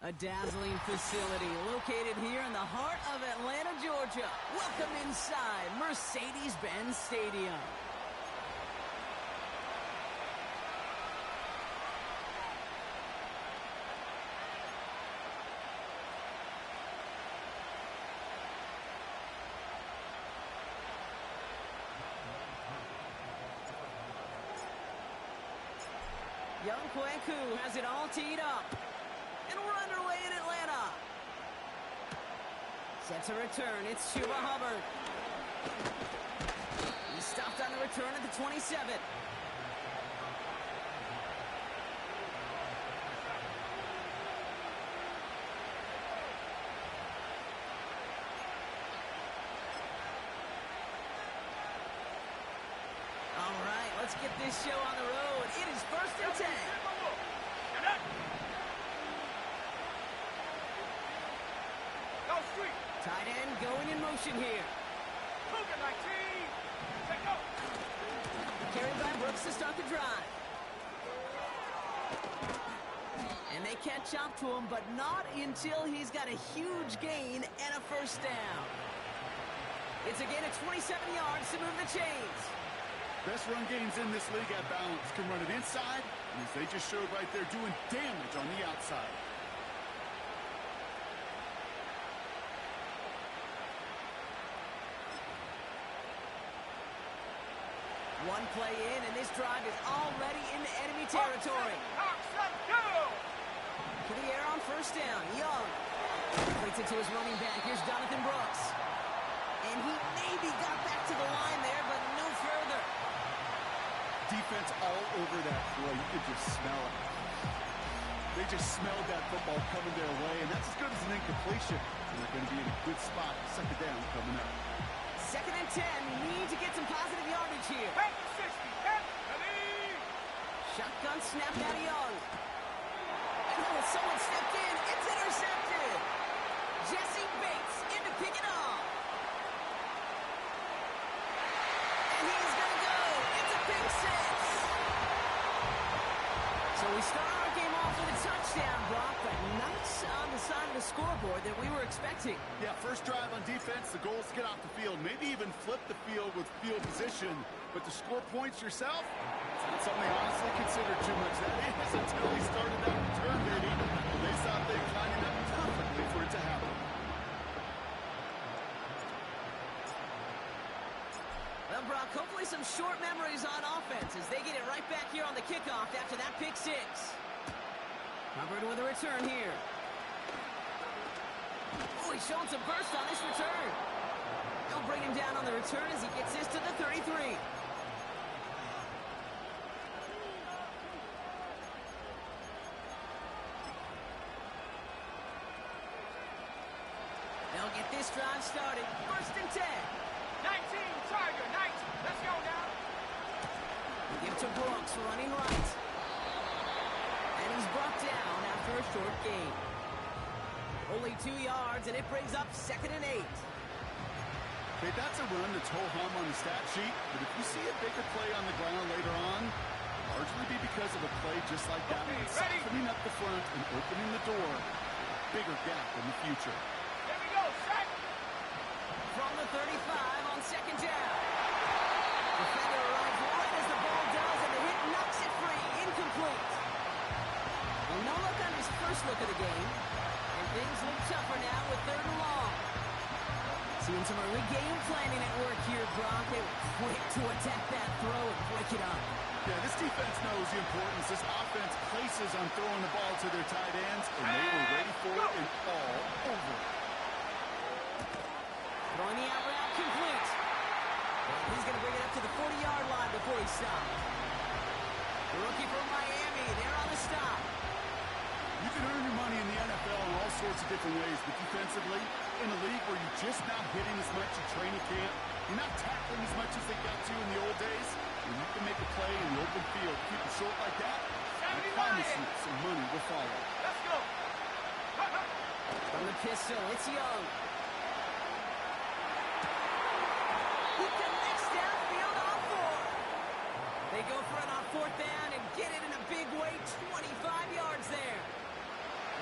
A dazzling facility located here in the heart of Atlanta, Georgia. Welcome inside Mercedes-Benz Stadium. Young Kweku has it all teed up. And we're underway in Atlanta. Sets a return. It's Chuba Hubbard. He stopped on the return at the 27. All right, let's get this show on the road. It is 1st and 10. Tight end going in motion here. Carried by Brooks to start the drive. And they catch up to him, but not until he's got a huge gain and a first down. It's a gain of 27 yards to move the chains. Best run games in this league at balance. Can run it inside, and as they just showed right there, doing damage on the outside. One play in, and this drive is already into enemy territory. To the air on first down. Young plays it to his running back. Here's Jonathan Brooks. And he maybe got back to the line there, but no further. Defense all over that throw. You could just smell it. They just smelled that football coming their way, and that's as good as an incompletion. And they're going to be in a good spot. Second down coming up. 2nd and 10. Need to get some positive yardage here. Shotgun snap out of Young. And someone stepped in. It's intercepted. Jesse Bates in to pick it up. And he's going to go. It's a pick six. So we start our game off with a touchdown, Brock, but not on the side of the scoreboard that we were expecting. Yeah, first drive on defense, the goal is to get off the field, maybe even flip the field with field position, but to score points yourself, it's not something they honestly considered too much. That is until he started that return, baby. They thought they lined it up perfectly for it to happen. Well, Brock, hopefully some short memories on offense as they get it right back here on the kickoff after that pick six. Hubbard with a return here. Oh, he's showing some burst on this return. They'll bring him down on the return as he gets this to the 33. They'll get this drive started. 1st and 10. 19, Tiger, 19. Let's go now. Give to Brooks, running right. And he's brought down after a short gain. Only 2 yards, and it brings up 2nd and 8. Okay, that's a run that's ho-hum on the stat sheet, but if you see a bigger play on the ground later on, largely be because of a play just like that one, softening up the front and opening the door, bigger gap in the future. Here we go, set. From the 35 on 2nd down. Defender arrives right as the ball does, and the hit knocks it free. Incomplete. Well, no look on his first look of the game. And things look tougher now with 3rd and long. Seeing some early game planning at work here, Brock. They were quick to attack that throw and break it up. Yeah, this defense knows the importance. This offense places on throwing the ball to their tight ends, and they were ready for it and all over it. Throwing the out route complete. And he's going to bring it up to the 40-yard line before he stops. The rookie from Miami, they're on the stop. You can earn your money in the NFL in all sorts of different ways, but defensively, in a league where you're just not hitting as much at training camp, you're not tackling as much as they got to in the old days, and you can make a play in the open field, keep it short like that, I promise you some money will follow. Let's go. From the pistol, it's Young. He connects downfield on 4. They go for it on 4th down and get it in a big way, 25 yards there.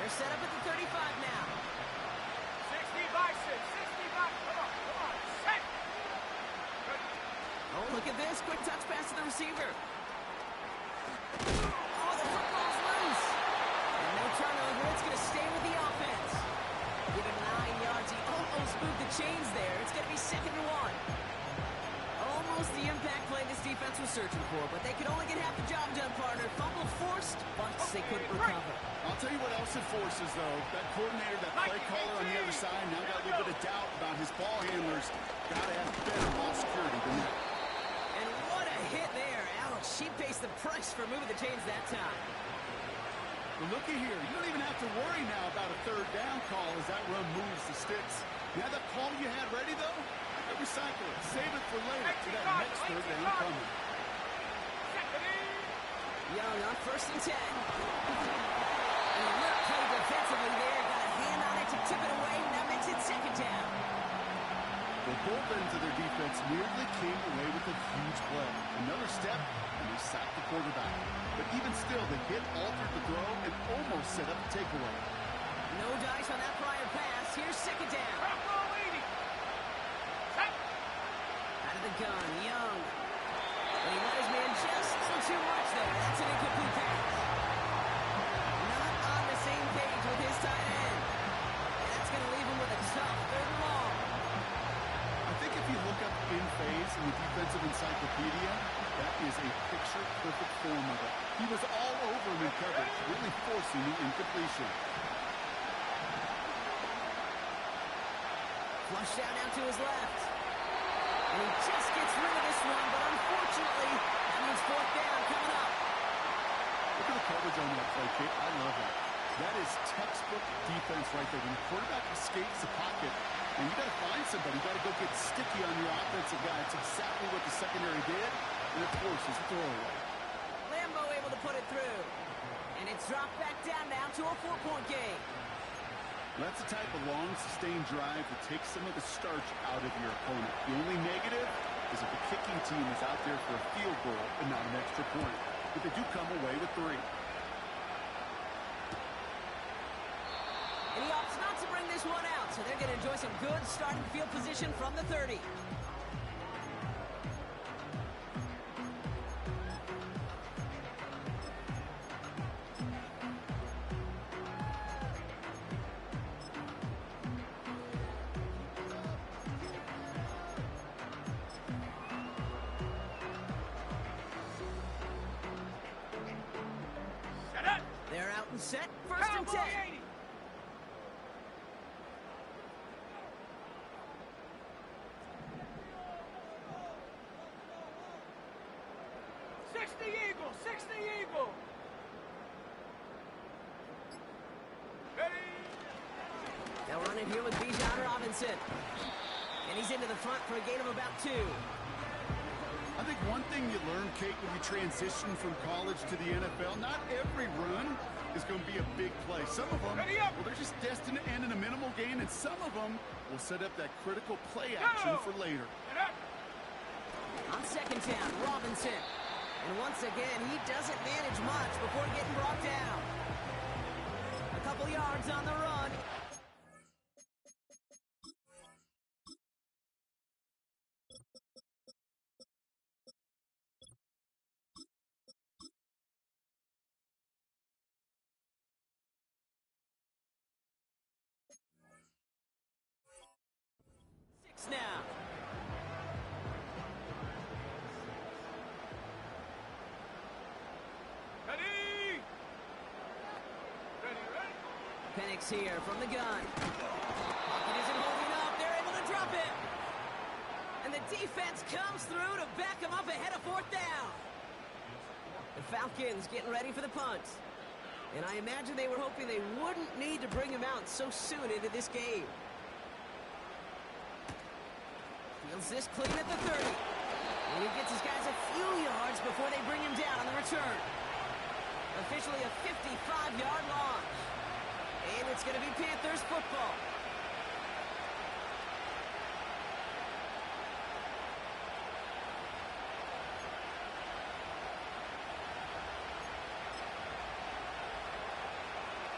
They're set up at the at this. Quick touch pass to the receiver. Oh, the football's loose. And no turnover. It's going to stay with the offense. Give him 9 yards. He almost moved the chains there. It's going to be 2nd and 1. Almost the impact play this defense was searching for, but they could only get half the job done, partner. Fumble forced, but they couldn't recover. I'll tell you what else it forces, though. That coordinator, that play caller on the other side, now got a little bit of doubt about his ball handlers. Got to have better ball security than that. And what a hit there. Ouch, she pays the price for moving the chains that time. But looky here, you don't even have to worry now about a 3rd down call as that run moves the sticks. You have that call you had ready, though? Recycle it. Save it for later to that next 3rd down coming. Young on 1st and 10. And a little play defensively there. Got a hand on it to tip it away. That makes it 2nd down. The both ends of their defense nearly came away with a huge play. Another step, and they sacked the quarterback. But even still, the hit altered the throw and almost set up the takeaway. No dice on that prior pass. Here's 2nd down. Out of the gun, Young. But he let his man just a little too much there. That's an incomplete pass. Not on the same page with his tight end. And that's going to leave him with a tough 3rd and long. I think if you look up in phase in the defensive encyclopedia, that is a picture-perfect form of it. He was all over him in coverage, really forcing the incompletion. Flushed out now to his left. And he just gets rid of this one, but unfortunately, that means 4th down coming up. Look at the coverage on that play, Kate. I love that. That is textbook defense right there. When the quarterback escapes the pocket, and you got to find somebody. You got to go get sticky on your offensive guy. It's exactly what the secondary did, and it forces a throwaway. Lambo able to put it through. And it's dropped back down now to a 4-point game. That's the type of long, sustained drive that takes some of the starch out of your opponent. The only negative is if the kicking team is out there for a field goal and not an extra point. But they do come away with 3. And he opts not to bring this one out, so they're going to enjoy some good starting field position from the 30. They're out and set. 1st and 10. Six the Eagle. Ready? They'll run it here with Bijan Robinson. And he's into the front for a gain of about 2. I think one thing you learn, Kate, when you transition from college to the NFL, not every run is going to be a big play. Some of them, well, they're just destined to end in a minimal gain, and some of them will set up that critical play action for later. On 2nd down, Robinson. And once again, he doesn't manage much before getting brought down. A couple yards on the run. Now. Ready? Penix here from the gun. Pocket isn't holding up. They're able to drop it. And the defense comes through to back them up ahead of 4th down. The Falcons getting ready for the punt. And I imagine they were hoping they wouldn't need to bring him out so soon into this game. Feels this clean at the 30. And he gets his guys a few yards before they bring him down on the return. Officially a 55-yard launch. And it's going to be Panthers football.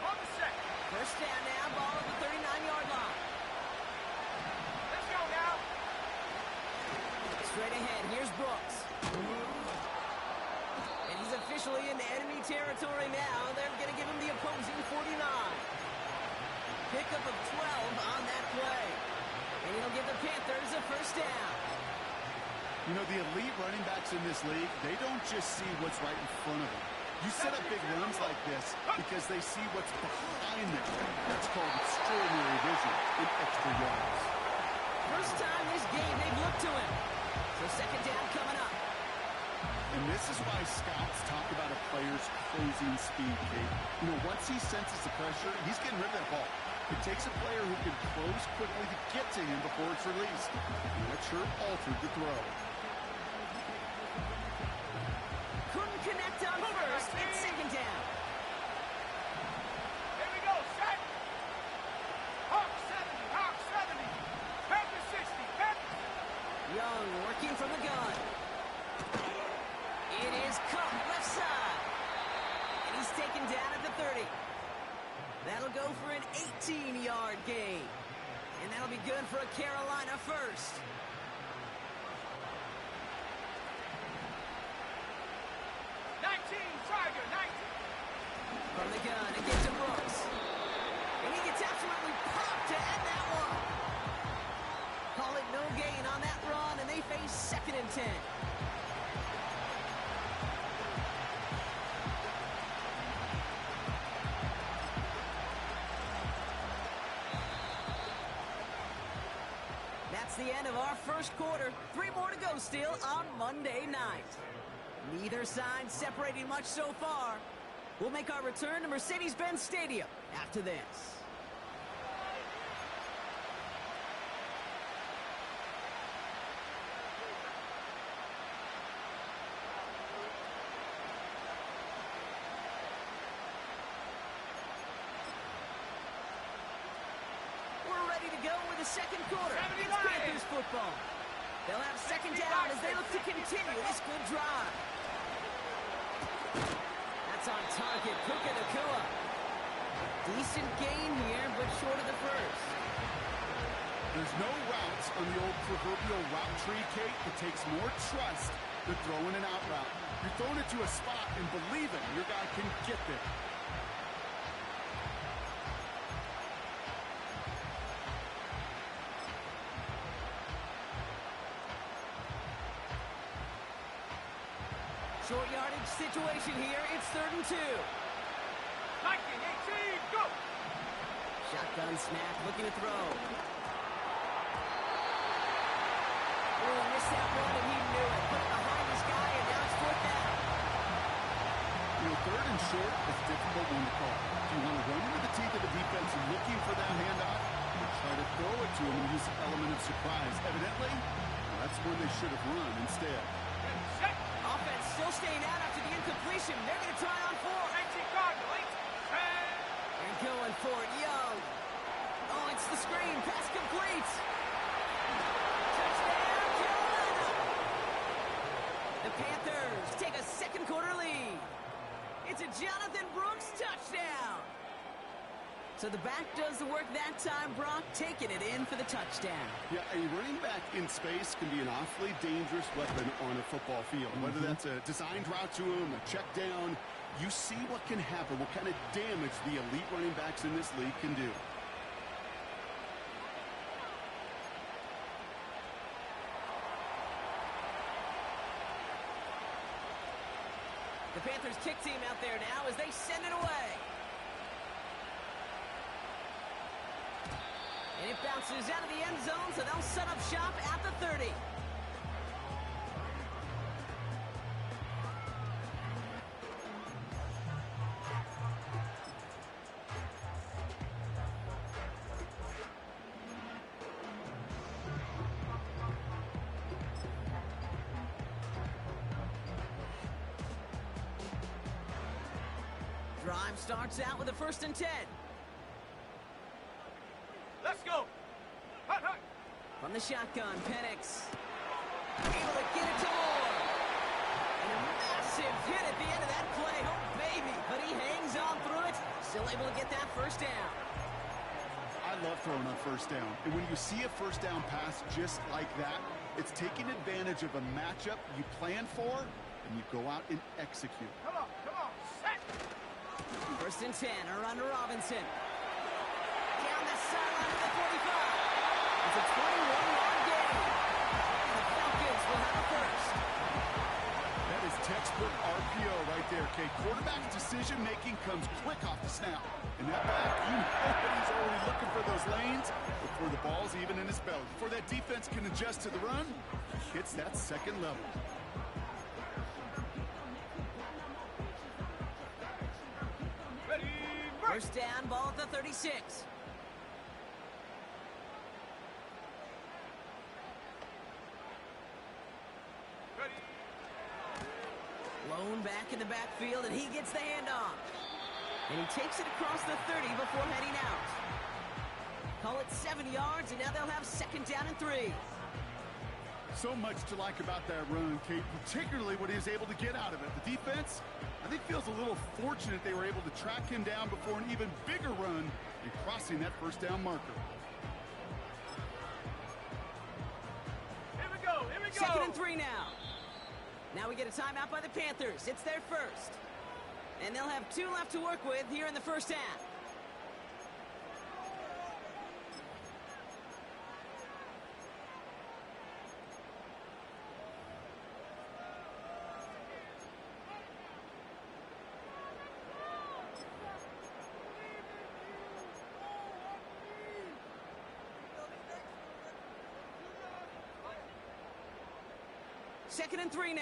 On the set. First down now, ball at the 39-yard line. Let's go now. Straight ahead, here's Brooks. officially in enemy territory now. They're going to give him the opposing 49. Pickup of 12 on that play. And he'll give the Panthers a first down. You know, the elite running backs in this league, they don't just see what's right in front of them. You set up big runs like this because they see what's behind them. That's called extraordinary vision in extra yards. First time this game they've looked to him. So second down coming up. And this is why scouts talk about a player's closing speed, Kate. You know, once he senses the pressure, he's getting rid of that ball. It takes a player who can close quickly to get to him before it's released. And that sure altered the throw. Couldn't connect on first. It's second down. Here we go, set. Hawk 70, Hawk 70. Panther 60, Panther. Young working from the gun. It is caught left side. And he's taken down at the 30. That'll go for an 18-yard gain. And that'll be good for a Carolina first. Tiger, 19. From the gun, it gets to Brooks. And he gets absolutely popped to end that one. Call it no gain on that run, and they face second and 10. That's the end of our first quarter. 3 more to go still on Monday night. Neither side separating much so far. We'll make our return to Mercedes-Benz Stadium after this. We're ready to go with the second quarter. It's Panthers football. They'll have second down as they look to continue this good drive. That's on target, Puka Nacua. Decent gain here, but short of the first. There's no routes on the old proverbial route tree, Kate. It takes more trust than throwing an out route. You're throwing it to a spot and believing your guy can get there. Short yardage situation here. It's 3rd and 2. 19, 18, go! Shotgun snap, looking to throw. Oh, missed that one, and he knew it. Put it behind this guy, and now it's 4th down. You know, 3rd and short is a difficult one to call. If you want to run into the teeth of the defense looking for that handoff, you try to throw it to him and use the element of surprise. Evidently, that's when they should have run instead. Set. Offense still staying out after the incompletion. They're going to try on 4. 19, Cardinal, 18, 10. They're going for it, Young. Oh, it's the screen. Pass complete. Touchdown, Carolina. The Panthers take a second quarter lead. It's a Jonathan Brooks touchdown. So the back does the work that time, Brock, taking it in for the touchdown. Yeah, a running back in space can be an awfully dangerous weapon on a football field. Whether that's a designed route to him, a check down, you see what can happen, what kind of damage the elite running backs in this league can do. The Panthers kick team out there now as they send it away. And it bounces out of the end zone, so they'll set up shop at the 30. Drive starts out with a 1st and 10. Let's go. Hut, hut. From the shotgun, Penix. Able to get it to Moore. And a massive hit at the end of that play. Oh, baby. But he hangs on through it. Still able to get that first down. I love throwing on 1st down. And when you see a 1st down pass just like that, it's taking advantage of a matchup you plan for, and you go out and execute. Come on. First and 10, around to Robinson. Down the sideline to the 45. It's a 21-yard gain. The Falcons will have a first. That is textbook RPO right there, Kate. Quarterback's decision-making comes quick off the snap. And that back, you know he's already looking for those lanes before the ball's even in his belly. Before that defense can adjust to the run, he hits that second level. Ready, First down, ball at the 36. ready. Lone back in the backfield, and he gets the handoff. And he takes it across the 30 before heading out. Call it 7 yards, and now they'll have second down and 3. So much to like about that run, Kate, particularly what he was able to get out of it. The defense, I think, feels a little fortunate they were able to track him down before an even bigger run and crossing that first down marker. Here we go, here we go. Second and 3 now. Now we get a timeout by the Panthers. It's their first. And they'll have 2 left to work with here in the first half. Second and 3 now.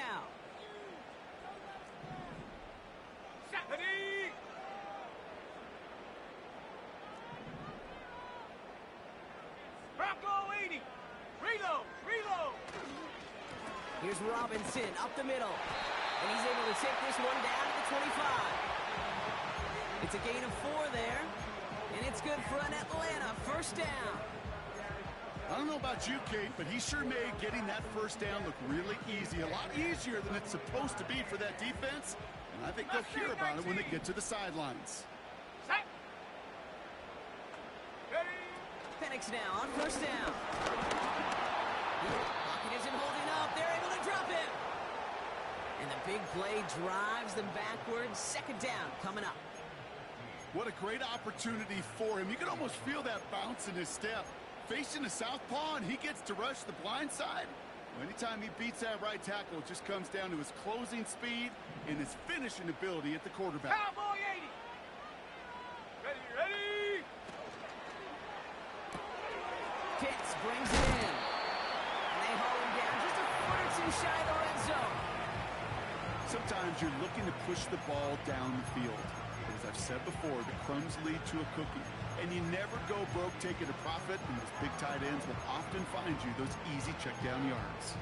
Ready. Bronco 80. Reload, reload. Here's Robinson up the middle. And he's able to take this one down to the 25. It's a gain of 4 there. And it's good for an Atlanta first down. I don't know about you, Kate, but he sure made getting that first down look really easy. A lot easier than it's supposed to be for that defense. And I think they'll hear about it when they get to the sidelines. Set. Ready. Penix now on first down. Pocket isn't holding up. They're able to drop him. And the big play drives them backwards. Second down coming up. What a great opportunity for him. You can almost feel that bounce in his step. Facing a southpaw, and he gets to rush the blind side. Well, anytime he beats that right tackle, it just comes down to his closing speed and his finishing ability at the quarterback. Cowboy 80. Ready, ready. Pitts brings it in. And they haul him down just a foot or 2 shy of the red zone. Sometimes you're looking to push the ball down the field. As I've said before, the crumbs lead to a cookie. And you never go broke taking a profit, and those big tight ends will often find you those easy check down yards.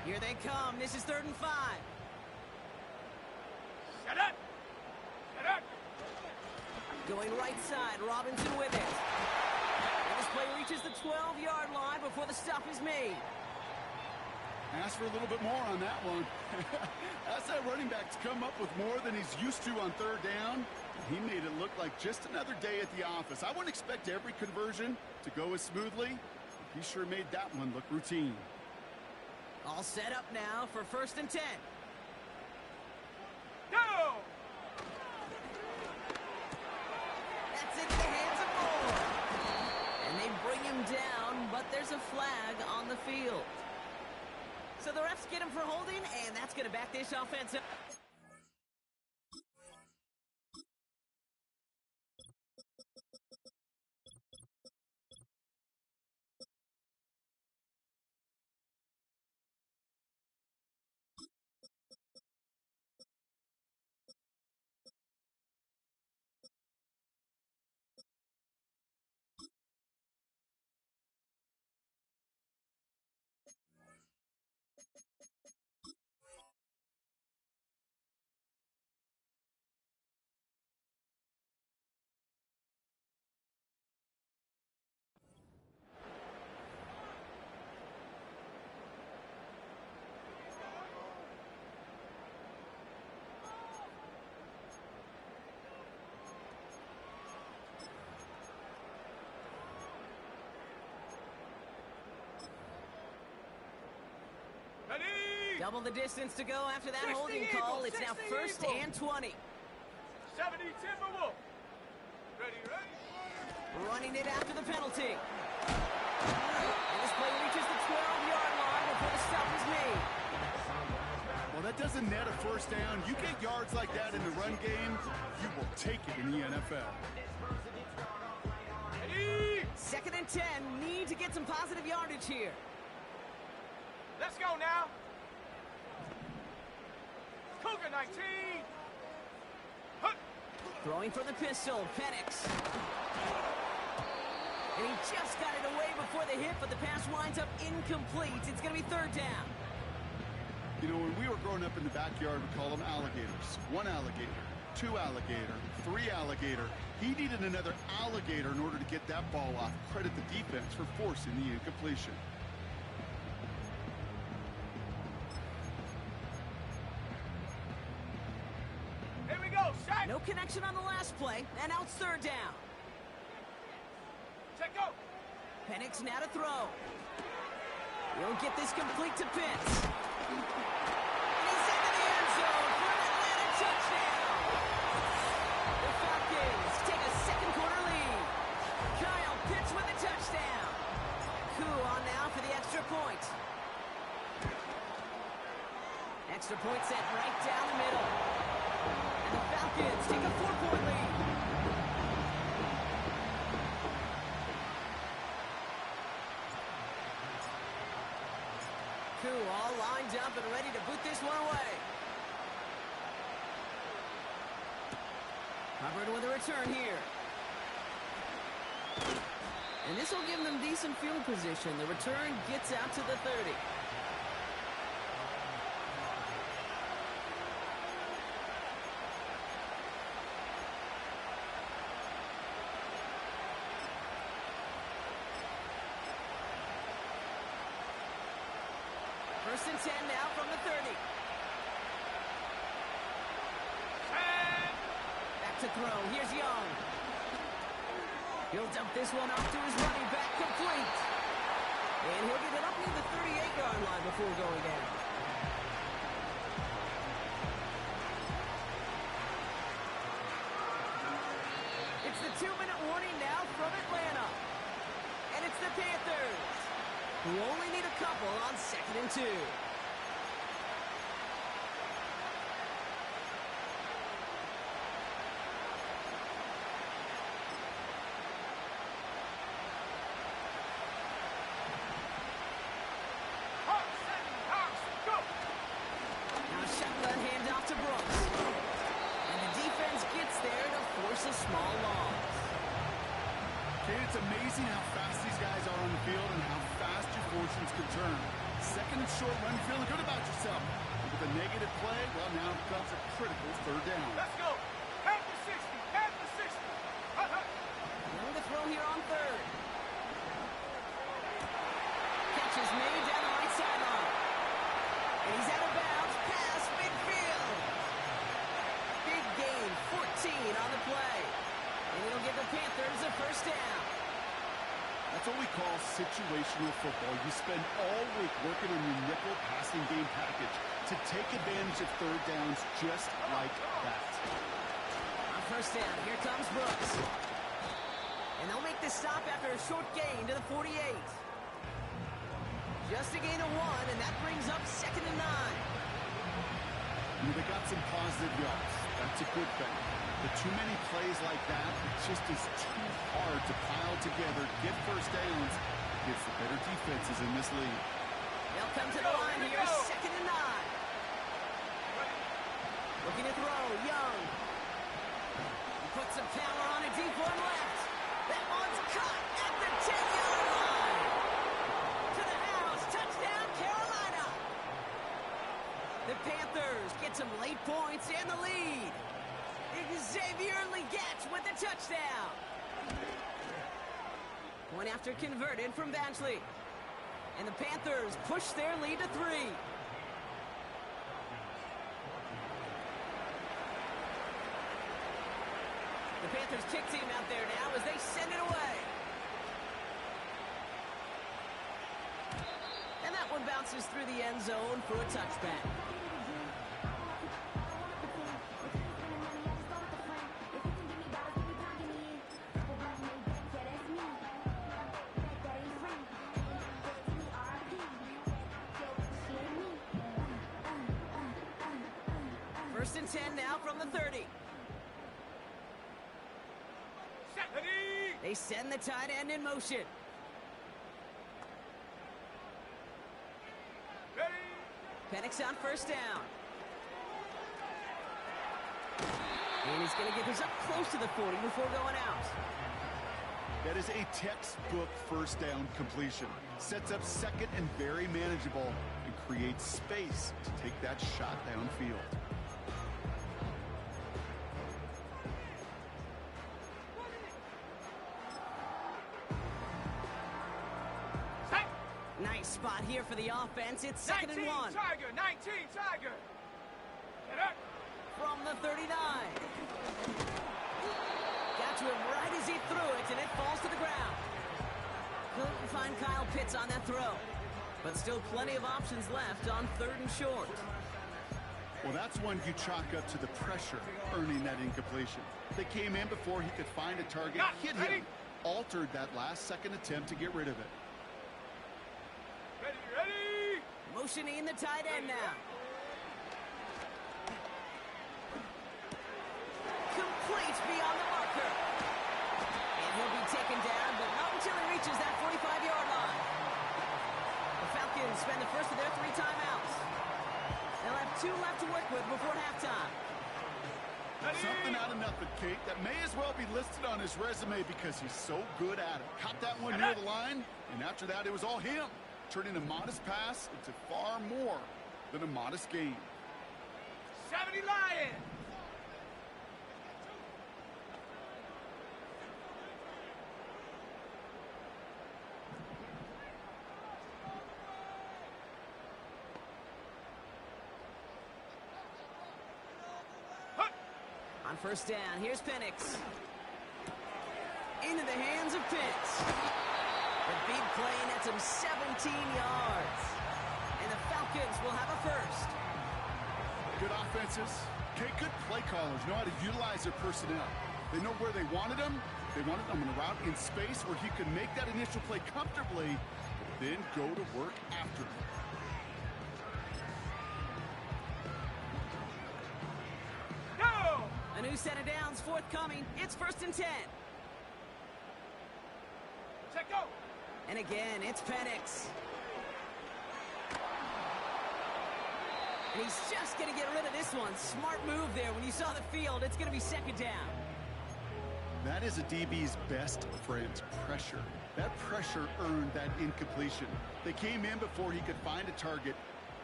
Here they come. This is 3rd and 5. Set up. Set up. Going right side, Robinson with it. And this play reaches the 12-yard line before the stop is made. Ask for a little bit more on that one. Ask that running back to come up with more than he's used to on 3rd down. He made it look like just another day at the office. I wouldn't expect every conversion to go as smoothly. He sure made that one look routine. All set up now for 1st and 10. Go. That's into the hands of Moore. And they bring him down, but there's a flag on the field. So the refs get him for holding, and that's going to back this offense up. Double the distance to go after that 60 holding call. Eagles, It's now 60 first Eagles. and 20. 70 Timberwolves. Ready, ready. Running it after the penalty. And this play reaches the 12-yard line before the stop is made. Well, that doesn't net a first down. You get yards like that in the run game, you will take it in the NFL. Ready. Second and 10. Need to get some positive yardage here. Let's go now. Cougar 19. Hut. Throwing for the pistol, Penix. And he just got it away before the hit, but the pass winds up incomplete. It's going to be third down. You know, when we were growing up in the backyard, we called them alligators. One alligator, two alligator, three alligator. He needed another alligator in order to get that ball off. Credit the defense for forcing the incompletion. Here we go. Shaq. No connection on the last play, and now it's third down. Check go. Penix now to throw. He'll get this complete to Pitts. And he's into the end zone for an Atlanta touchdown. The Falcons take a second quarter lead. Kyle Pitts with a touchdown. Koo on now for the extra point. Extra point set right down the middle. And the Falcons take a 4-point lead. Koo all lined up and ready to boot this one away. Hubbard with a return here. And this will give them decent field position. The return gets out to the 30. First and 10 now from the 30. Back to throw. Here's Young. He'll dump this one off to his running back, complete. And he'll get it up near the 38-yard line before going down. It's the 2-minute warning now from Atlanta. And it's the Panthers, who only need a couple on second and 2. Hawks, 70. Hawks, go. Now a shotgun handoff to Brooks. And the defense gets there to force a small loss. Okay, it's amazing how fast these guys are on the field and how fast your fortunes can turn. Second and short run, feeling good about yourself. But with a negative play, well, now it becomes a critical third down. Let's go. Panther 60. Panther 60. Hut, hut. Going to throw here on third. Catch is made down the right sideline. And he's out of bounds past midfield. Big gain, 14 on the play. And it'll give the Panthers a first down. That's what we call situational football. You spend all week working on your nickel passing game package to take advantage of third downs just like that. On first down, here comes Brooks. And they'll make the stop after a short gain to the 48. Just a gain of 1, and that brings up second and 9. They got some positive yards. That's a good thing. But too many plays like that, it just is too hard to pile together, get first downs against the better defenses in this league. They'll come to the line here, second and 9. Looking to throw, Young. He puts some power on a deep one left. That one's caught at the 10-yard line. To the house, touchdown Carolina. The Panthers get some late points and the lead. Xavier Legette with the touchdown. Point after converted from Badgley. And the Panthers push their lead to 3. The Panthers kick team out there now as they send it away. And that one bounces through the end zone for a touchback. First and 10 now from the 30. They send the tight end in motion. Penix on first down. And he's going to get this up close to the 40 before going out. That is a textbook first down completion. Sets up second and very manageable and creates space to take that shot downfield. Nice spot here for the offense. It's second and 1. 19 Tiger. Get up. From the 39. Got to him right as he threw it, and it falls to the ground. Couldn't find Kyle Pitts on that throw. But still plenty of options left on 3rd and short. Well, that's one you chalk up to the pressure earning that incompletion. They came in before he could find a target, hit him, altered that last-second attempt to get rid of it. Ready. Motioning the tight end now. Complete beyond the marker. And he'll be taken down, but not until he reaches that 45-yard line. The Falcons spend the first of their 3 timeouts. They'll have 2 left to work with before halftime. Something out of nothing, Kate. That may as well be listed on his resume because he's so good at it. Caught that one near the line, and after that, it was all him. Turning a modest pass into far more than a modest gain. 70 Lions. On first down, here's Penix. Into the hands of Pitts. The big play nets him 17 yards. And the Falcons will have a first. Good offenses. Okay, good play callers know how to utilize their personnel. They know where they wanted him. They wanted him on a route in space where he could make that initial play comfortably, then go to work after it. A new set of downs forthcoming. It's first and 10. Check go. And again, it's Penix. And he's just going to get rid of this one. Smart move there. When you saw the field, it's going to be second down. That is a DB's best friend, pressure. That pressure earned that incompletion. They came in before he could find a target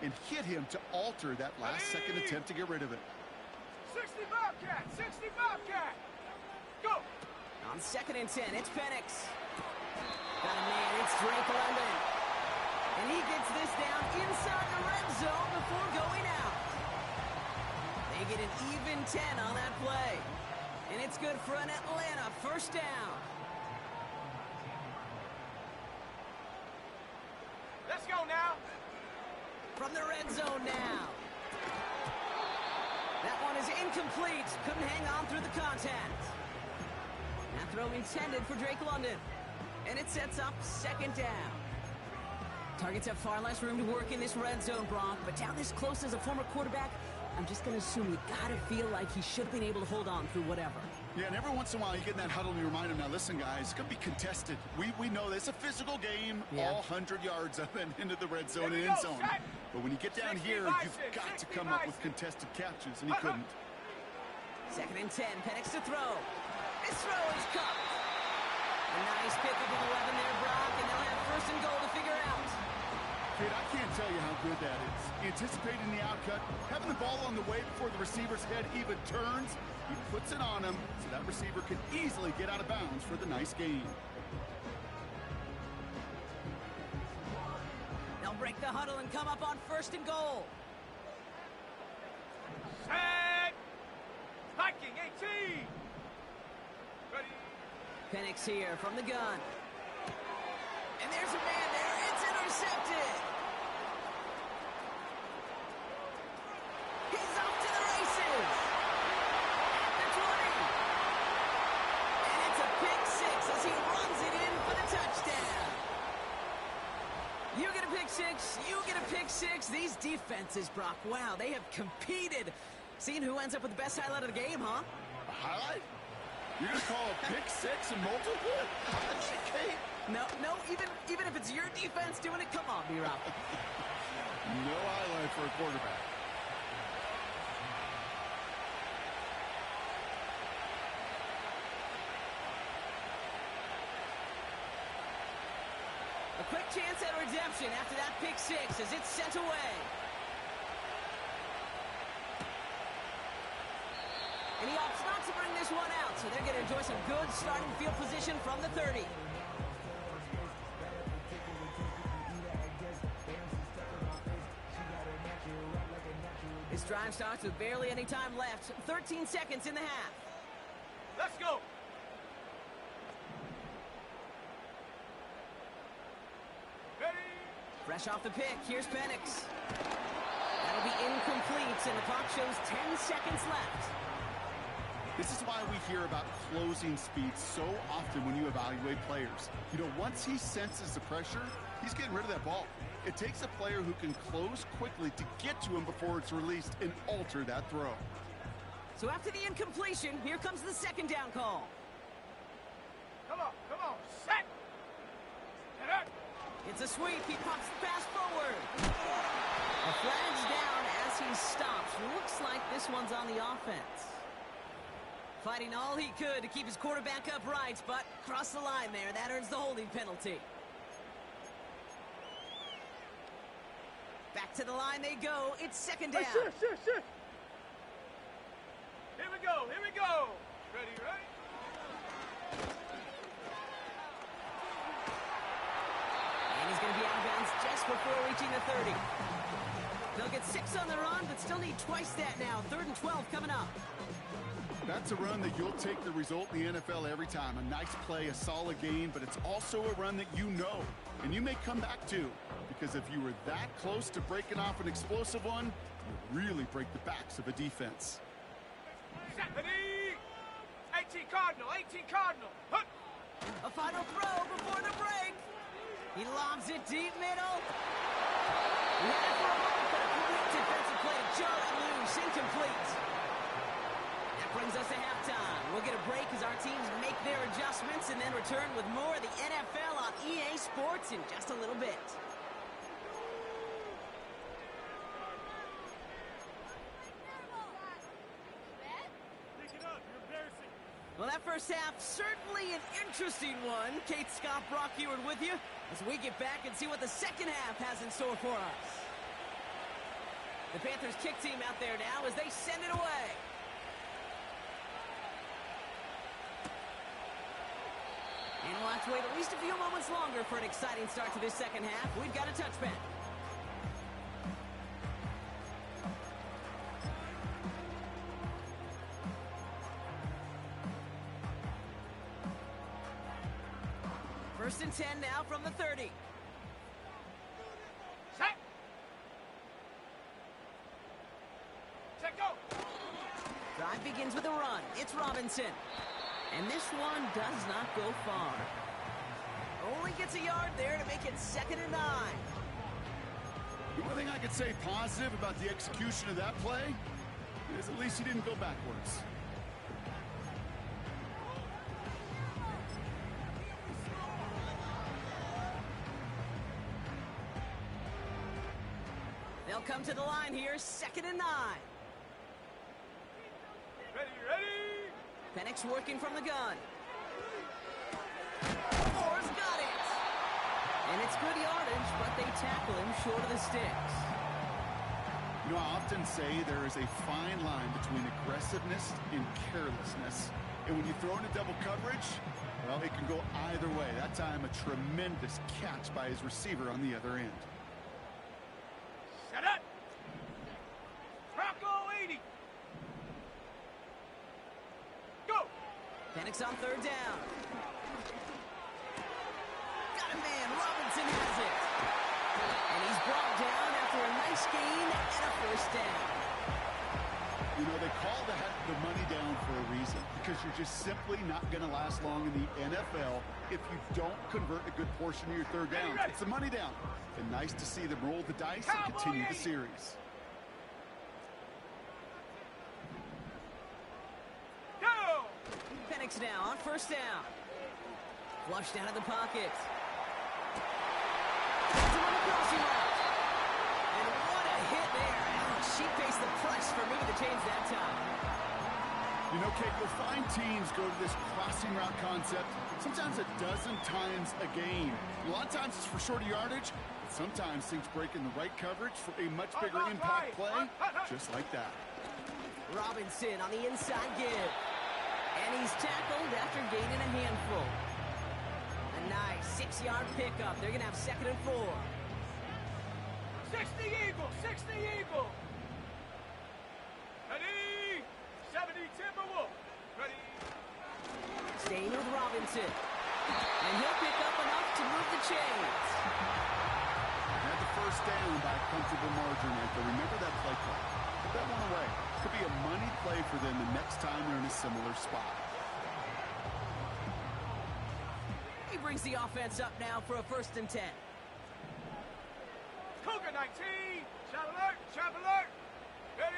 and hit him to alter that last-second attempt to get rid of it. 60 Bobcat. Go. On second and 10, it's Penix. Got a man, it's Drake London. And he gets this down inside the red zone before going out. They get an even 10 on that play. And it's good for an Atlanta first down. Let's go now. From the red zone now. That one is incomplete. Couldn't hang on through the contact. That throw intended for Drake London. And it sets up second down. Targets have far less room to work in this red zone, Brock. But down this close as a former quarterback, I'm just going to assume you got to feel like he should have been able to hold on through whatever. Yeah, and every once in a while you get in that huddle and you remind him, now listen, guys, it's going to be contested. We know this. It's a physical game, all 100 yards up and into the red zone and end zone. But when you get down here, you've got to come up with contested catches, and he couldn't. Second and 10, Penix to throw. This throw is caught. A nice pick up of 11 there, Brock, and they'll have first and goal to figure out. Kid, I can't tell you how good that is. Anticipating the outcut, having the ball on the way before the receiver's head even turns, he puts it on him so that receiver can easily get out of bounds for the nice gain. They'll break the huddle and come up on first and goal. Set. Viking 18. Ready. Penix here from the gun. And there's a man there. It's intercepted. six. These defenses, Brock, wow, they have competed. Seeing who ends up with the best highlight of the game, huh? A highlight? You're going to call a pick six and multiple? Kate? No, even if it's your defense doing it, come on, B-Rob. No highlight for a quarterback. A quick chance at redemption after that pick six as it's sent away. And he opts not to bring this one out, so they're going to enjoy some good starting field position from the 30. This drive starts with barely any time left. 13 seconds in the half. Let's go. Ready? Fresh off the pick, here's Penix. That'll be incomplete, and the clock shows 10 seconds left. This is why we hear about closing speed so often when you evaluate players. You know, once he senses the pressure, he's getting rid of that ball. It takes a player who can close quickly to get to him before it's released and alter that throw. So after the incompletion, here comes the second down call. Come on, set. Get up. It's a sweep. He pops the pass forward. A flag's down as he stops. Looks like this one's on the offense. Fighting all he could to keep his quarterback upright, but crossed the line there. That earns the holding penalty. Back to the line they go. It's second down. Sure. Here we go. Ready? And he's going to be out of bounds just before reaching the 30. They'll get 6 on the run, but still need twice that now. 3rd and 12 coming up. That's a run that you'll take the result in the NFL every time. A nice play, a solid game, but it's also a run that you know, and you may come back to. Because if you were that close to breaking off an explosive one, you really break the backs of a defense. Ready? 18 Cardinal. Hup. A final throw before the break. He lobs it deep middle. He had it for a moment, but a great defensive play to jar it loose. Incomplete. That brings us to halftime. We'll get a break as our teams make their adjustments and then return with more of the NFL on EA Sports in just a little bit. Well, that first half, certainly an interesting one. Kate, Scott, Brock Eward with you as we get back and see what the second half has in store for us. The Panthers kick team out there now as they send it away. And we'll have to wait at least a few moments longer for an exciting start to this second half. We've got a touchback. First and 10 now from the 30. Set. Set, go. Drive begins with a run. It's Robinson. And this one does not go far. Only gets a yard there to make it 2nd and 9. The one thing I could say positive about the execution of that play is at least he didn't go backwards. They'll come to the line here, 2nd and 9. Ready? Penix working from the gun. Moore's got it. And it's good yardage, but they tackle him short of the sticks. You know, I often say there is a fine line between aggressiveness and carelessness. And when you throw into double coverage, well, it can go either way. That time, a tremendous catch by his receiver on the other end. Set up. Bronco 80. Go. Penix on 3rd down. Got a man. Robinson has it. And he's brought down after a nice gain and a 1st down. You know, they call that the money down for a reason, because you're just simply not going to last long in the NFL if you don't convert a good portion of your third downs. It's a money down. And nice to see them roll the dice and continue the series. Go! Penix now on first down. Flushed out of the pocket. And what a hit there. She faced the price for moving the chains that time. You know, Kate, you'll find teams go to this crossing route concept sometimes a dozen times a game. A lot of times it's for shorter yardage, but sometimes things break in the right coverage for a much bigger impact play, just like that. Robinson on the inside give. And he's tackled after gaining a handful. A nice 6-yard pickup. They're going to have 2nd and 4. 60 Eagles, 60 Eagles. Ready? 70 Timberwolves. Ready? Staying with Robinson. And he'll pick up enough to move the chains. Had the first down by a comfortable margin, Anthony. Remember that play call. Put that one away. Could be a money play for them the next time they're in a similar spot. He brings the offense up now for a 1st and 10. Cougar 19. Shot alert, trap alert. Ready?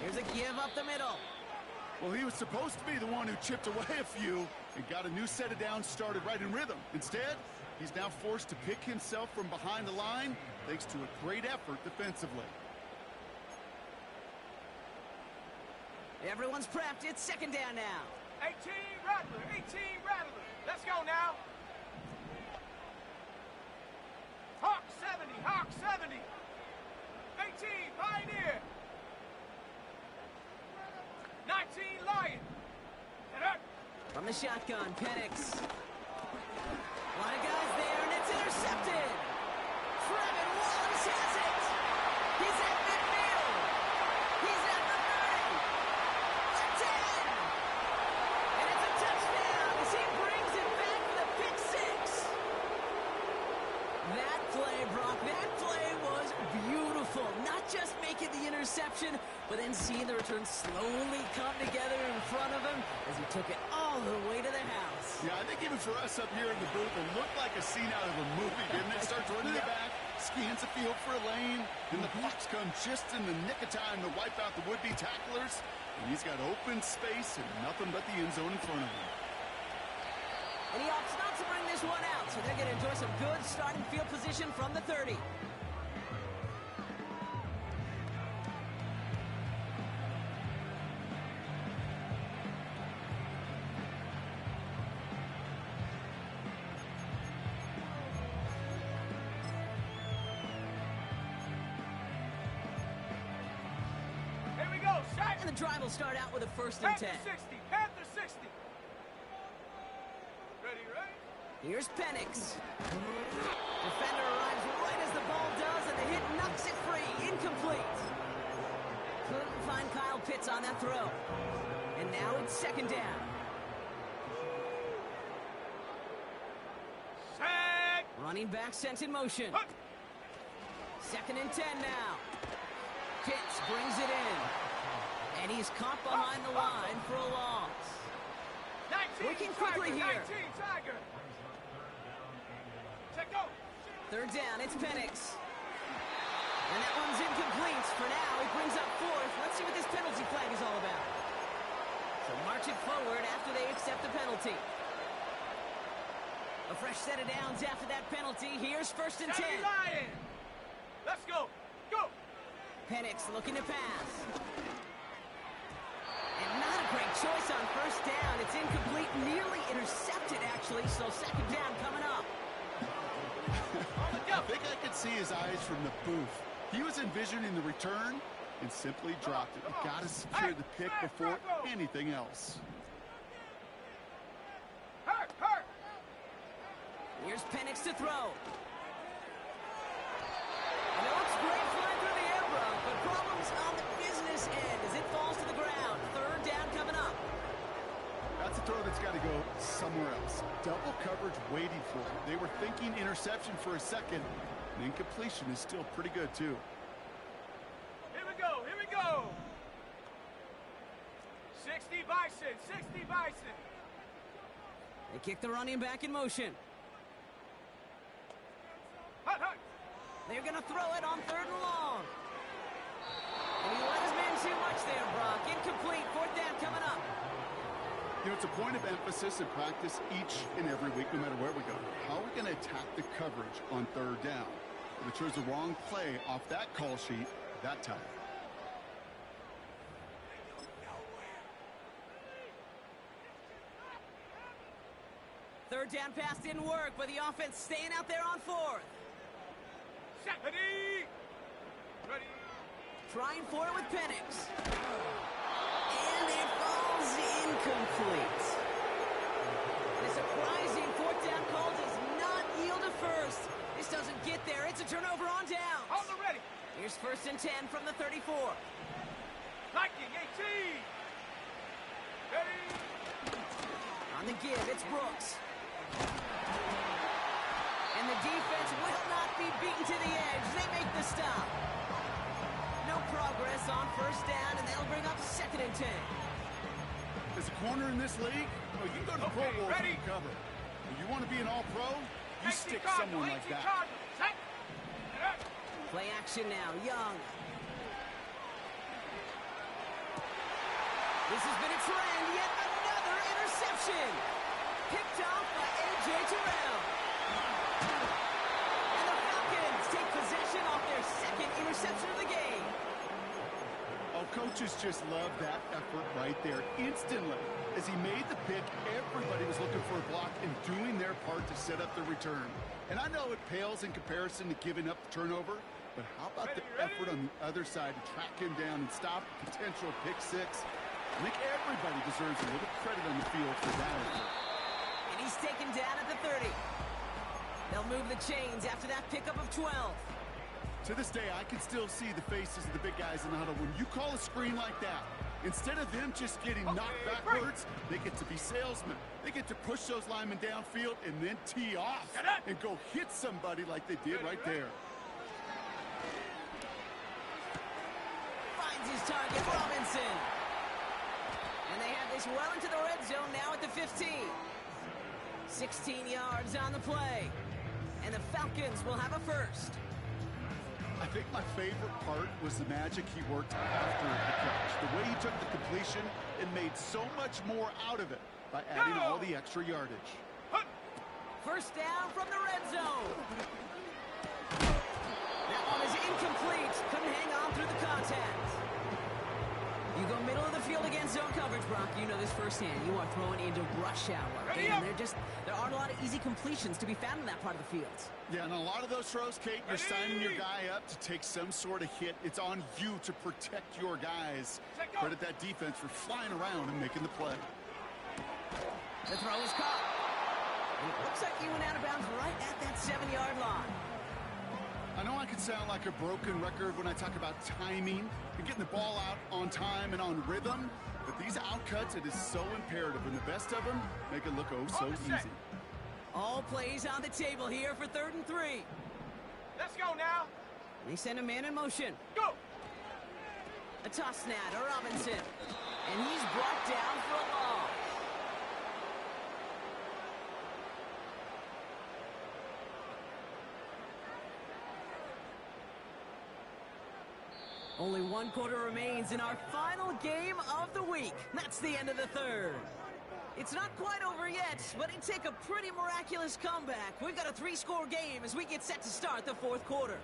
Here's a give up the middle. Well, he was supposed to be the one who chipped away a few and got a new set of downs started right in rhythm. Instead, he's now forced to pick himself from behind the line thanks to a great effort defensively. Everyone's prepped. It's 2nd down now. 18 Rattler, 18 Rattler. Let's go now. Hawk 70, Hawk 70. 18 Pioneer. 19 Lion. Get up. From the shotgun, Penix. A lot of guys there, and it's intercepted. Trevin Wallace has it. He's at midfield. He's at the 30. The 10. And it's a touchdown as he brings it back for the pick 6. That play, Brock, that play was beautiful. Not just making the interception, but then seeing the return slowly come together in front of him as he took it all the way to the house. Yeah, I think even for us up here in the booth, it looked like a scene out of a movie, didn't it? Starts running the back, scans the field for a lane, then the Bucs come just in the nick of time to wipe out the would-be tacklers, and he's got open space and nothing but the end zone in front of him. And he opts not to bring this one out, so they're going to enjoy some good starting field position from the 30. Here we go, shot. And the drive will start out with a 1st and 10. Panther 60, Panther 60. Ready, ready? Here's Penix. Defender arrives right as the ball does, and the hit knocks it free. Incomplete. Couldn't find Kyle Pitts on that throw. And now it's 2nd down. Sack. Running back sent in motion. Huck. 2nd and 10 now. Pitts brings it in. And he's caught behind the line for a loss. 19 Working Tiger, quickly here. 19 Tiger. Check go. 3rd down, it's Penix. And that one's incomplete for now. He brings up 4th. Let's see what this penalty flag is all about. So march it forward after they accept the penalty. A fresh set of downs after that penalty. Here's 1st and 10. Lion. Let's go. Go. Penix looking to pass. And not a great choice on 1st down. It's incomplete, nearly intercepted actually, so 2nd down coming up. I think I could see his eyes from the booth. He was envisioning the return and simply dropped it. You got to secure the pick before anything else. Hurt, hurt. Here's Penix to throw. And it looks great flying through the air, bro, but problems on the business end as it falls to the ground. 3rd down coming up. That's a throw that's got to go somewhere else. Double coverage waiting for him. They were thinking interception for a second, and incompletion is still pretty good, too. Here we go. Here we go. 6 60 Bison, 60 Bison. They kick the running back in motion. Hut, hut. They're going to throw it on 3rd and long. And he let his man too much there, Brock. Incomplete. 4th down coming up. You know, it's a point of emphasis in practice each and every week, no matter where we go. How are we going to attack the coverage on 3rd down? If we chose the wrong play off that call sheet that time. Third down pass didn't work, but the offense staying out there on 4th. Set. Ready. Ready. Trying for it with Penix. And it falls incomplete. The surprising 4th down call does not yield a first. This doesn't get there. It's a turnover on downs. Hold the ready. Here's 1st and 10 from the 34. Liking 18. Ready. On the give, it's Brooks. And the defense will not be beaten to the edge. They make the stop. No progress on 1st down, and they'll bring up 2nd and 10. As a corner in this league, you can go to the Pro Bowl if you cover. If you want to be an all-pro, you stick someone like that. Play action now, Young. This has been a trend, yet another interception. Picked off by A.J. Terrell. And the Falcons take possession off their 2nd interception of the game. Oh, coaches just love that effort right there. Instantly, as he made the pick, everybody was looking for a block and doing their part to set up the return. And I know it pales in comparison to giving up the turnover, but how about the effort on the other side to track him down and stop a potential pick 6? I think everybody deserves a little credit on the field for that effort. And he's taken down at the 30. They'll move the chains after that pickup of 12. To this day, I can still see the faces of the big guys in the huddle. When you call a screen like that, instead of them just getting knocked backwards, they get to be salesmen. They get to push those linemen downfield and then tee off and go hit somebody like they did right there. Finds his target, Robinson. And they have this well into the red zone now at the 15. 16 yards on the play. And the Falcons will have a first. I think my favorite part was the magic he worked after the catch. The way he took the completion and made so much more out of it by adding all the extra yardage. First down from the red zone. That one is incomplete. Couldn't hang on through the contact. You go middle of the field against zone coverage, Brock. You know this firsthand. You are throwing into rush hour. And there aren't a lot of easy completions to be found in that part of the field. Yeah, and a lot of those throws, Kate, you're signing your guy up to take some sort of hit. It's on you to protect your guys. Credit that defense for flying around and making the play. The throw is caught. And it looks like he went out of bounds right at that 7-yard line. I know I can sound like a broken record when I talk about timing and getting the ball out on time and on rhythm, but these outcuts, it is so imperative, and the best of them make it look oh so easy. All plays on the table here for 3rd and 3. Let's go now. They send a man in motion. Go. A toss snap to Robinson. And he's brought down for a loss. Only 1 quarter remains in our final game of the week. That's the end of the 3rd. It's not quite over yet, but it'd take a pretty miraculous comeback. We've got a 3-score game as we get set to start the 4th quarter.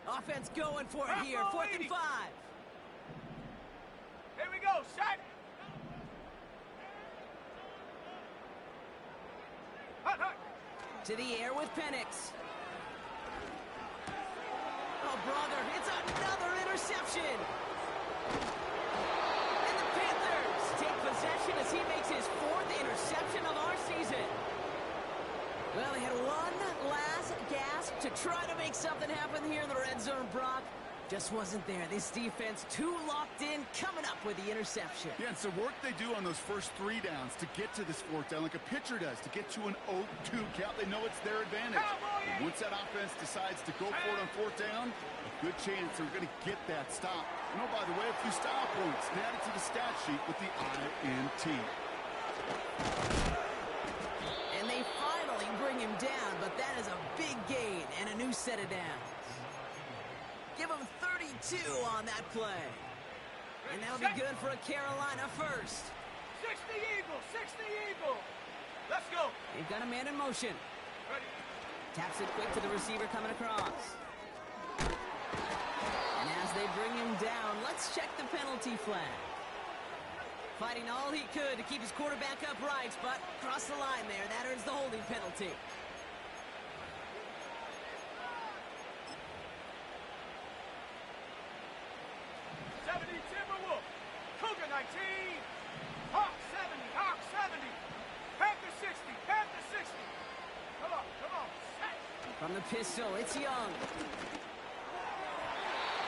Offense going for it here, 4th and 5. Here we go, set. Hut, hut. To the air with Penix. Oh, brother, it's another interception. And the Panthers take possession as he makes his 4th interception of our season. Well, they had one last gasp to try to make something happen here in the red zone, Brock. Just wasn't there. This defense too locked in, coming up with the interception. Yeah, it's the work they do on those first 3 downs to get to this 4th down, like a pitcher does, to get to an 0-2 count. They know it's their advantage. And once that offense decides to go for it on 4th down, a good chance they're going to get that stop. And oh, by the way, a few style points added to the stat sheet with the INT. And they finally bring him down, but that is a big gain and a new set of downs. Give him 32 on that play. And that'll be good for a Carolina first. 60 Eagles, 60 Eagles. Let's go. They've got a man in motion. Ready. Taps it quick to the receiver coming across. And as they bring him down, let's check the penalty flag. Fighting all he could to keep his quarterback upright, but across the line there, that earns the holding penalty. 70 Timberwolves. Cougar 19. Hawk 70. Hawk 70. Panther 60. Panther 60. Come on. Come on. Set. From the pistol, it's Young.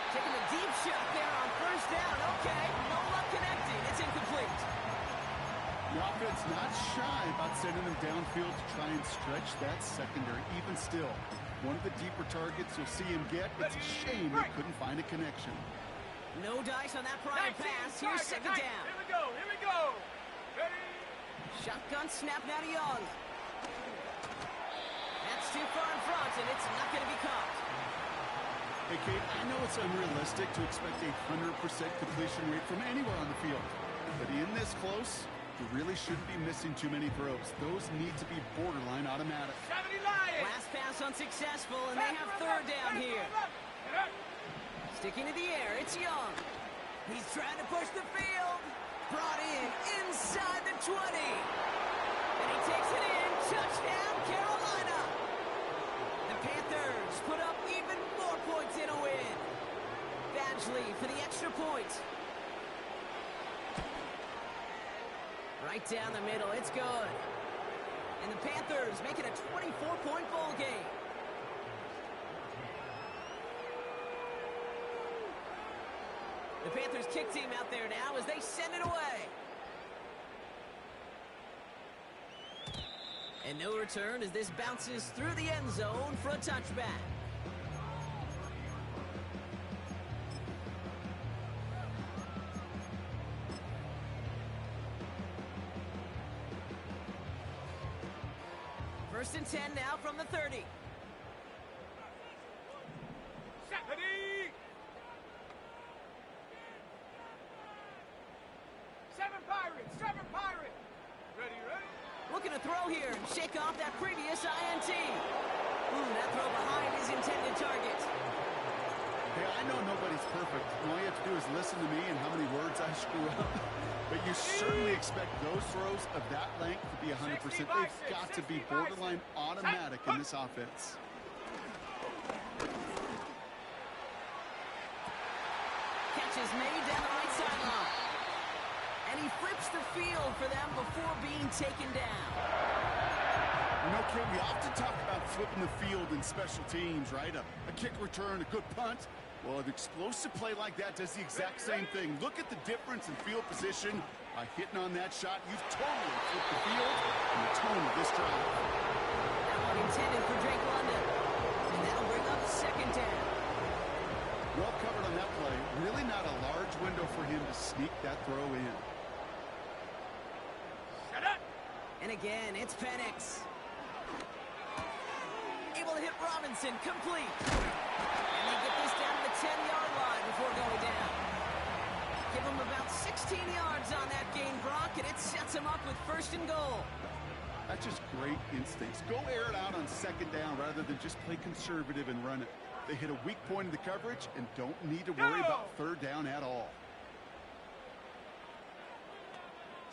Taking a deep shot there on first down. Okay, no luck connecting. It's incomplete. The offense not shy about sending them downfield to try and stretch that secondary. Even still, one of the deeper targets you'll see him get. It's a shame he couldn't find a connection. No dice on that prior pass. Here's second down. Here we go. Here we go. Ready. Shotgun snap now to Young. That's too far in front, and it's not going to be caught. Hey, Kate, I know it's unrealistic to expect a 100% completion rate from anywhere on the field. But in this close, you really shouldn't be missing too many throws. Those need to be borderline automatic. 70 Lions. Last pass unsuccessful, and they have third down here. Sticking to the air, it's Young. He's trying to push the field. Brought in inside the 20. And he takes it in. Touchdown, Carolina. The Panthers put up even more points in a win. Badgley for the extra point. Right down the middle, it's good. And the Panthers make it a 24-point ball game. The Panthers kick team out there now as they send it away. And no return as this bounces through the end zone for a touchback. First and 10 now from the 30. 70. Seven Pirates. Ready. Looking to throw here and shake off that previous INT. That throw behind his intended target. Hey, I know nobody's perfect. All you have to do is listen to me and how many words I screw up. But you certainly expect those throws of that length to be 100%. They've got to be borderline automatic in this offense. Catch is made down the right sideline. And he flips the field for them before being taken down. You know, Kim, we often talk about flipping the field in special teams, right? A kick return, a good punt. Well, an explosive play like that does the exact same thing. Look at the difference in field position. By hitting on that shot, you've totally flipped the field and the tone of this drive. That one intended for Drake London. And that'll bring up second down. Well covered on that play. Really not a large window for him to sneak that throw in. And again, it's Penix. Able to hit Robinson, complete. And they get this down to the 10-yard line before going down. Give him about 16 yards on that gain, Brock, and it sets him up with first and goal. That's just great instincts. Go air it out on second down rather than just play conservative and run it. They hit a weak point in the coverage and don't need to worry about third down at all.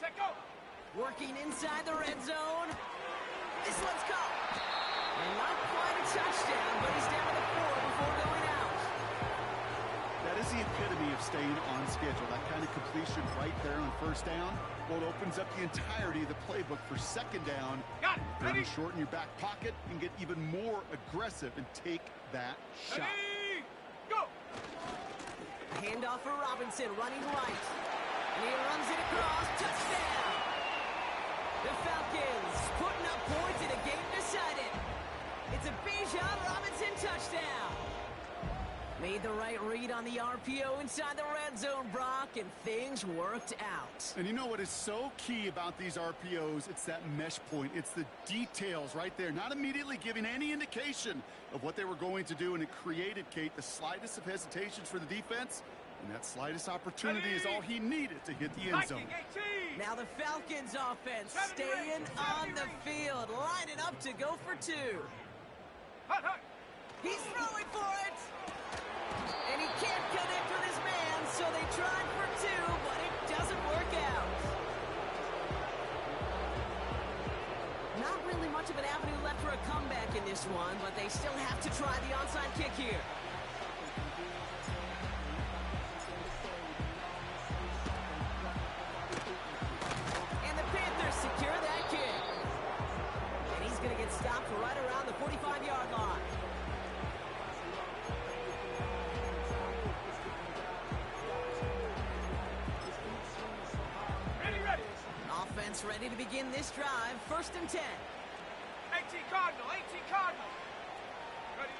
Check go. Working inside the red zone. This one's caught. And not quite a touchdown, but he's down to the 4 before going out. That is the epitome of staying on schedule. That kind of completion right there on first down. Well, it opens up the entirety of the playbook for second down. Got it. Ready? Shorten your back pocket and get even more aggressive and take that shot. Ready? Go. handoff for Robinson, running right. And he runs it across. Touchdown! The Falcons putting up points in a game decided. It's a Bijan Robinson touchdown. Made the right read on the RPO inside the red zone, Brock, and things worked out. And you know what is so key about these RPOs? It's that mesh point. It's the details right there, not immediately giving any indication of what they were going to do, and it created, Kate, the slightest of hesitations for the defense, and that slightest opportunity is all he needed to hit the end zone. Now the Falcons offense staying on the field, lining up to go for two. He's throwing for it! And he can't connect with his man, so they tried for two, but it doesn't work out. Not really much of an avenue left for a comeback in this one, but they still have to try the onside kick here. And the Panthers secure that kick. And he's going to get stopped right around the 45-yard line. Offense ready to begin this drive. 1st and 10. 18 Cardinal, 18 Cardinal. Ready.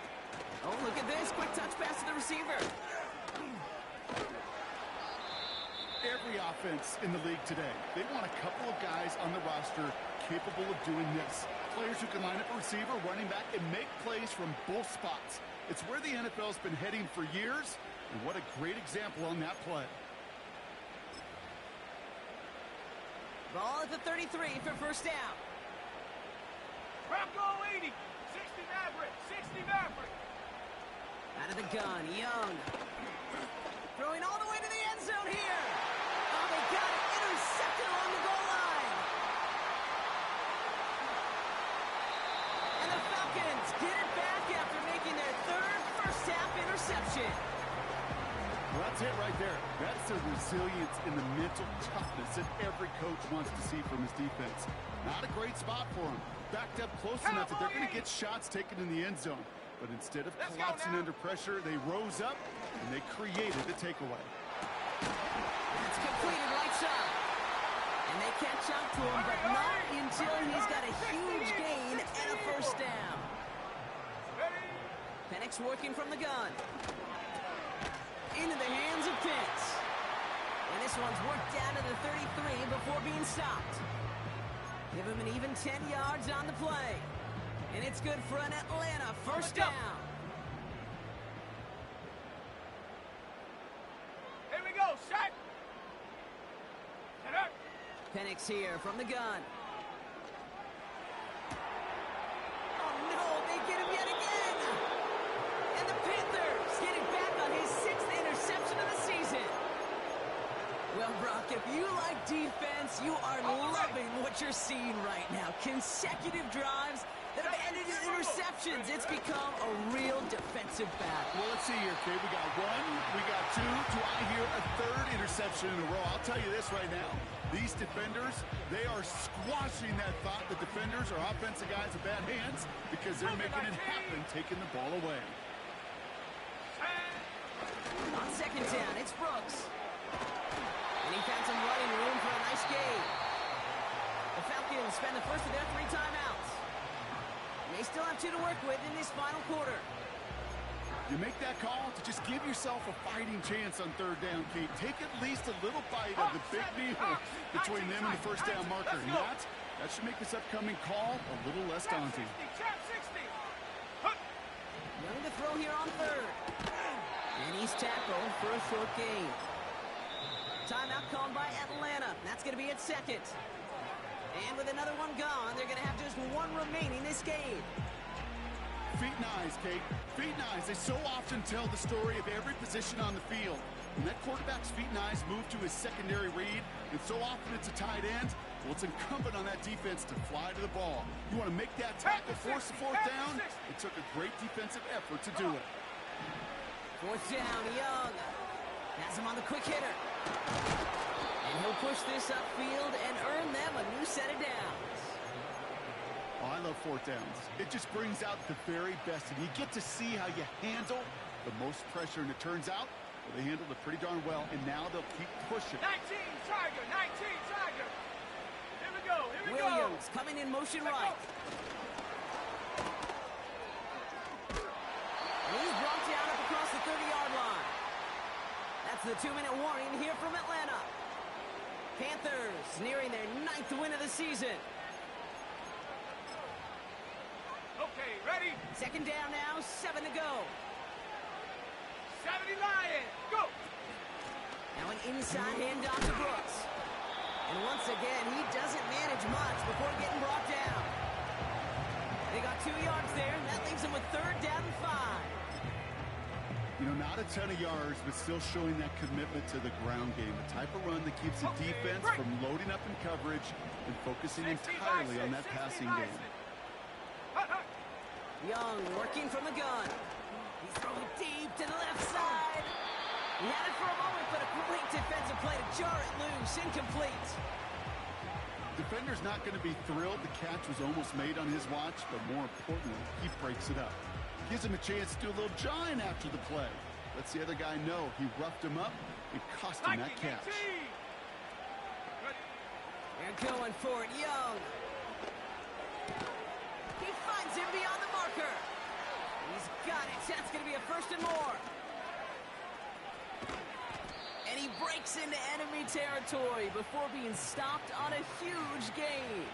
Oh, look at this. Quick touch pass to the receiver. Every offense in the league today, they want a couple of guys on the roster capable of doing this. Players who can line up a receiver, running back, and make plays from both spots. It's where the NFL's been heading for years, and what a great example on that play. Ball at the 33 for 1st down. Bronco 80. 60 Maverick. 60 Maverick. Out of the gun, Young. Throwing all the way to the end zone here. Oh, they got it. Intercepted along the goal line. And the Falcons get it back after making their 3rd first-half interception. Well, that's it right there. That's the resilience and the mental toughness that every coach wants to see from his defense. Not a great spot for him. Backed up close enough that they're going to get shots taken in the end zone. But instead of collapsing under pressure, they rose up and they created the takeaway. It's completed right side. And they catch up to him, but not until he's got a huge gain and a 1st down. Penix working from the gun. Into the hands of Pitts. And this one's worked down to the 33 before being stopped. Give him an even 10 yards on the play. And it's good for an Atlanta 1st down. Here we go, set. Set up. Penix here from the gun. Oh no, they get him yet again. And the Panthers getting back on his 6th interception of the season. Well, Brock, if you like defense, you are loving what you're seeing right now. Consecutive drives that have ended in interceptions. It's become a real defensive battle. Well, let's see here, Kate. We got 1, we got 2. Do I hear a 3rd interception in a row? I'll tell you this right now. These defenders, they are squashing that thought that defenders are offensive guys with bad hands because they're making it happen, taking the ball away. On 2nd down, it's Brooks. And he found some running room for a nice gain. The Falcons spend the first of their 3 timeouts. They still have 2 to work with in this final quarter. You make that call to just give yourself a fighting chance on 3rd down, Kate. Take at least a little bite of the big deal between them and the 1st down marker. And that should make this upcoming call a little less daunting. Young to throw here on 3rd. And he's tackled for a short gain. Timeout called by Atlanta. That's going to be at 2nd. And with another one gone, they're going to have just 1 remaining this game. Feet and eyes, Kate. Feet and eyes. They so often tell the story of every position on the field. When that quarterback's feet and eyes move to his secondary read, and so often it's a tight end, well, it's incumbent on that defense to fly to the ball. You want to make that tackle, force the 4th down? It took a great defensive effort to do it. 4th down, Young. Has him on the quick hitter. And he'll push this upfield and earn them a new set of downs. Oh, I love 4th downs. It just brings out the very best, and you get to see how you handle the most pressure, and it turns out Well, they handled it pretty darn well, and now they'll keep pushing. 19 Tiger, 19 Tiger. Here we go, here we go. Williams coming in motion right. And he's brought down up across the 30-yard line. That's the 2-minute warning here from Atlanta. Panthers nearing their 9th win of the season. Okay, ready? Second down now, 7 to go. 70 Lions, go. Now an inside handoff to Brooks. And once again, he doesn't manage much before getting brought down. They got 2 yards there, and that leaves them with 3rd down and 5. You know, not a ton of yards, but still showing that commitment to the ground game. The type of run that keeps the defense from loading up in coverage and focusing entirely on that passing game. Young working from the gun. He's throwing deep to the left side. He had it for a moment, but a great defensive play to jar it loose. Incomplete. Defender's not going to be thrilled. The catch was almost made on his watch, but more importantly, he breaks it up. Gives him a chance to do a little jawing after the play. Lets the other guy know he roughed him up and cost him that catch. They're going for it, Young. He finds him beyond the marker. He's got it. That's going to be a 1st and more. And he breaks into enemy territory before being stopped on a huge gain.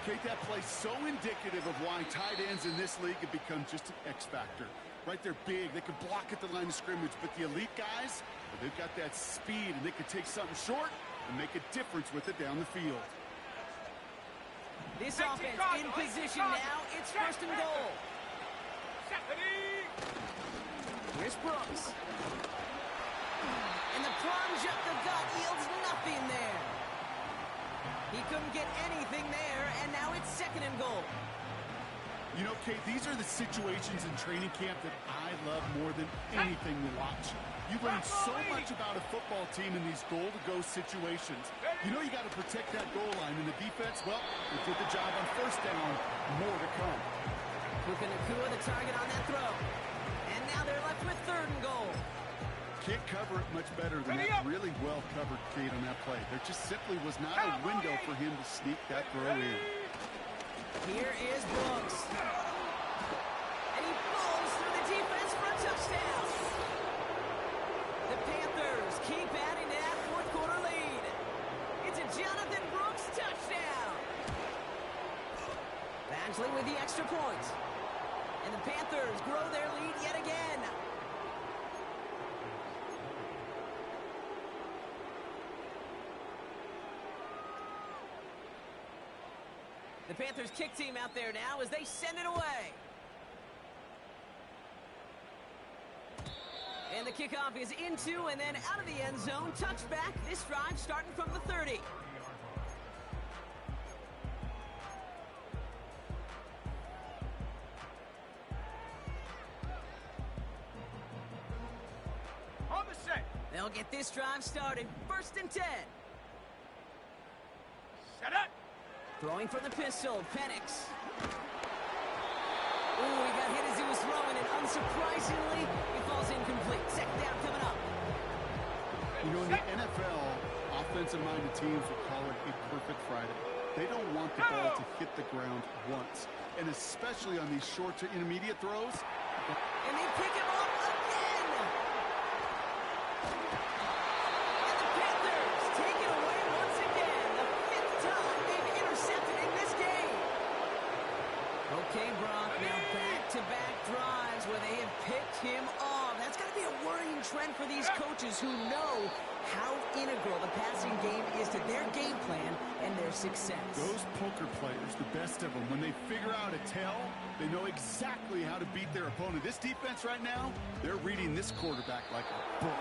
Kate, that play's so indicative of why tight ends in this league have become just an X factor. Right, they're big, they can block at the line of scrimmage, but the elite guys, well, they've got that speed, and they can take something short and make a difference with it down the field. This offense in position now. It's 1st and goal. Here's Brooks. And the plunge up the gut yields nothing there. He couldn't get anything there, and now it's 2nd and goal. You know, Kate, these are the situations in training camp that I love more than anything to watch. You learn so much about a football team in these goal-to-go situations. You know you got to protect that goal line, and the defense, well, they did the job on 1st down. More to come. Puka Nacua the target on that throw. And now they're left with 3rd and goal. Can't cover it much better than that. Really well covered, Kate, on that play. There just simply was not a window for him to sneak that throw in. Here is Brooks. And he falls through the defense for a touchdown. The Panthers keep adding to that 4th quarter lead. It's a Jonathan Brooks touchdown. Badgley with the extra point. And the Panthers grow their lead yet again. The Panthers kick team out there now as they send it away. And the kickoff is into and then out of the end zone. Touchback. This drive starting from the 30. On the set. They'll get this drive started. 1st and 10. Set up. Throwing from the pistol, Penix. Ooh, he got hit as he was throwing, and unsurprisingly, he falls incomplete. 2nd down coming up. You know, in the NFL, offensive-minded teams will call it a perfect Friday. They don't want the ball to hit the ground once, and especially on these short to intermediate throws. And they pick him up again. And the Panthers take it away once again. The 5th time they've intercepted in this game. Okay, Brock, now back-to-back drives where they have picked him off. That's going to be a worrying trend for these coaches who know how integral the passing game is to their game plan and their success. Those poker players, the best of them, when they figure out a tell, they know exactly how to beat their opponent. This defense right now, they're reading this quarterback like a book.